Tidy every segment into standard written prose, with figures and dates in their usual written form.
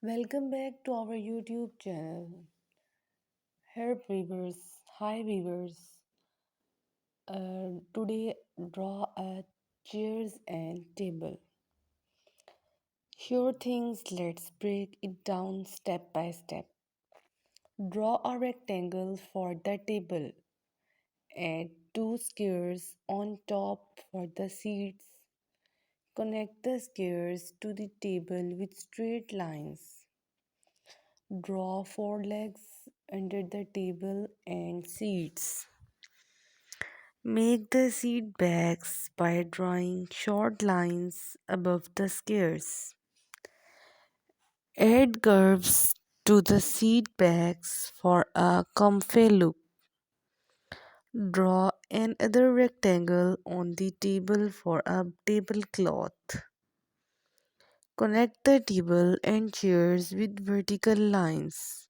Welcome back to our YouTube channel. Here, viewers. Hi, viewers. Today, draw a chairs and table. Here, things. Let's break it down step by step. Draw a rectangle for the table. Add two squares on top for the seats. Connect the squares to the table with straight lines. Draw four legs under the table and seats. Make the seat backs by drawing short lines above the squares. Add curves to the seat backs for a comfy look. Draw another rectangle on the table for a tablecloth. Connect the table and chairs with vertical lines.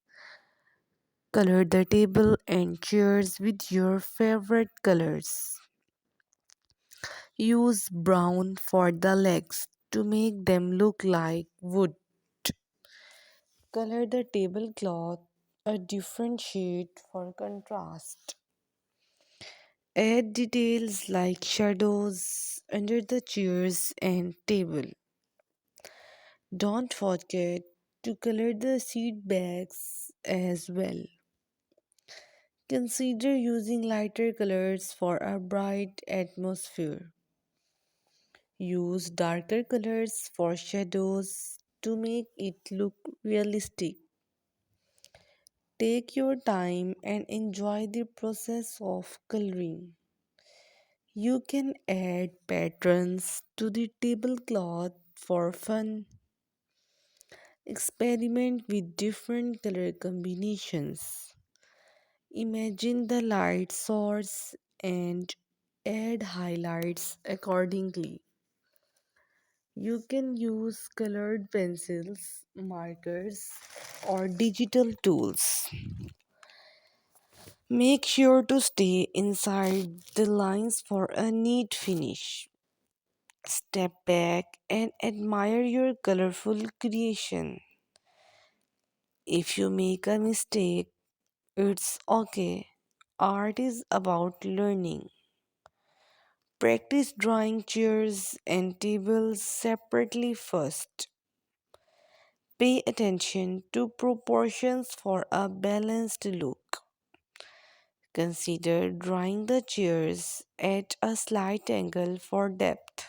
Color the table and chairs with your favorite colors. Use brown for the legs to make them look like wood. Color the tablecloth a different shade for contrast. Add details like shadows under the chairs and table. Don't forget to color the seat backs as well. Consider using lighter colors for a bright atmosphere. Use darker colors for shadows to make it look realistic. Take your time and enjoy the process of coloring. You can add patterns to the tablecloth for fun. Experiment with different color combinations. Imagine the light source and add highlights accordingly. You can use colored pencils, markers, or digital tools. Make sure to stay inside the lines for a neat finish. Step back and admire your colorful creation. If you make a mistake, it's okay. Art is about learning. Practice drawing chairs and tables separately first. Pay attention to proportions for a balanced look. Consider drawing the chairs at a slight angle for depth.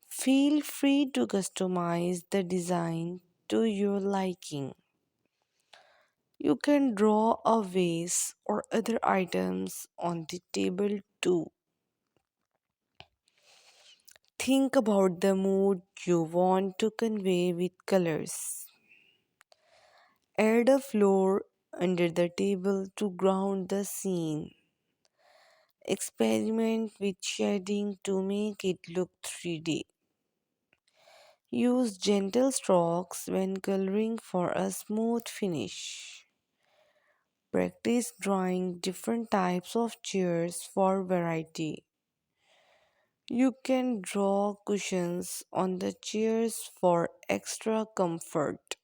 Feel free to customize the design to your liking. You can draw a vase or other items on the table too. Think about the mood you want to convey with colors. Add a floor under the table to ground the scene. Experiment with shading to make it look 3D. Use gentle strokes when coloring for a smooth finish. Practice drawing different types of chairs for variety. You can draw cushions on the chairs for extra comfort.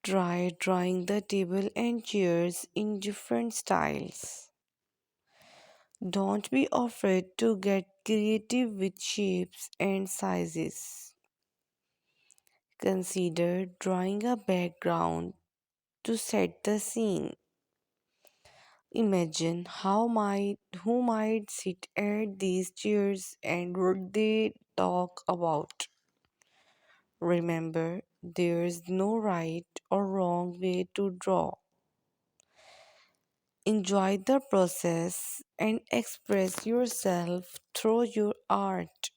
Try drawing the table and chairs in different styles. Don't be afraid to get creative with shapes and sizes. Consider drawing a background to set the scene. Imagine who might sit at these chairs and what they talk about. Remember, there's no right or wrong way to draw. Enjoy the process and express yourself through your art.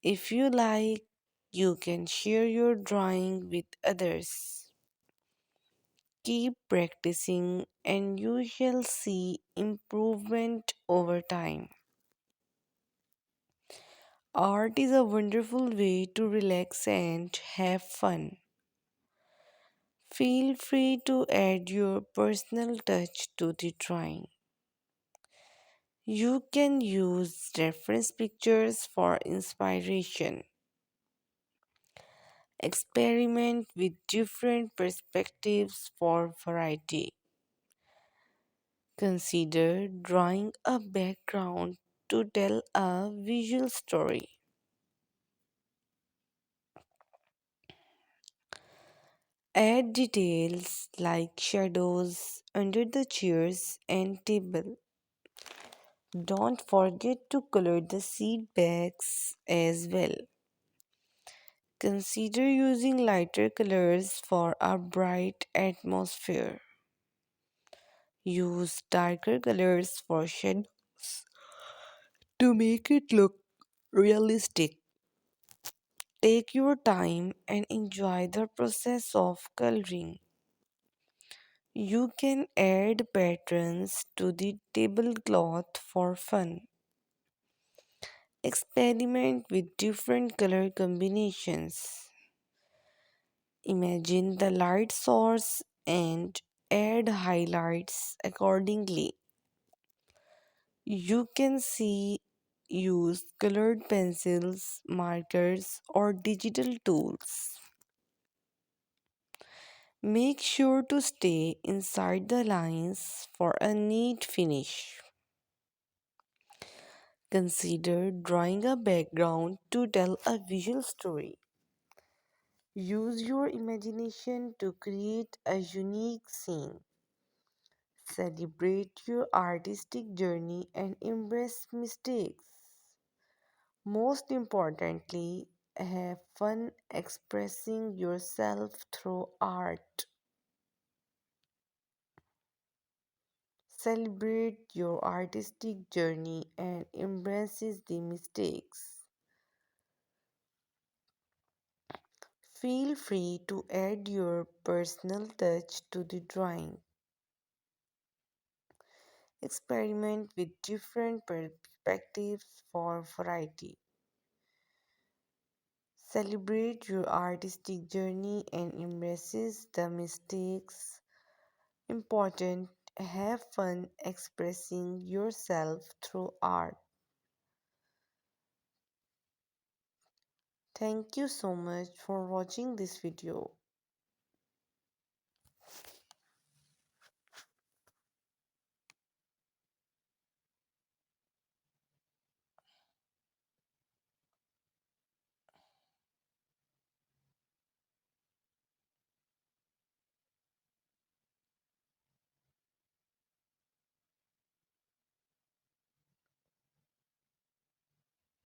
If you like, you can share your drawing with others. Keep practicing and you shall see improvement over time. Art is a wonderful way to relax and have fun. Feel free to add your personal touch to the drawing. You can use reference pictures for inspiration. Experiment with different perspectives for variety. Consider drawing a background to tell a visual story. Add details like shadows under the chairs and table. Don't forget to color the seat backs as well. Consider using lighter colors for a bright atmosphere. Use darker colors for shadows to make it look realistic. Take your time and enjoy the process of coloring. You can add patterns to the tablecloth for fun. Experiment with different color combinations. Imagine the light source and add highlights accordingly. You can see use colored pencils, markers, or digital tools. Make sure to stay inside the lines for a neat finish. Consider drawing a background to tell a visual story. Use your imagination to create a unique scene. Celebrate your artistic journey and embrace mistakes. Most importantly, have fun expressing yourself through art. Celebrate your artistic journey and embraces the mistakes. Feel free to add your personal touch to the drawing. Experiment with different perspectives for variety. Celebrate your artistic journey and embraces the mistakes. Important, have fun expressing yourself through art. Thank you so much for watching this video.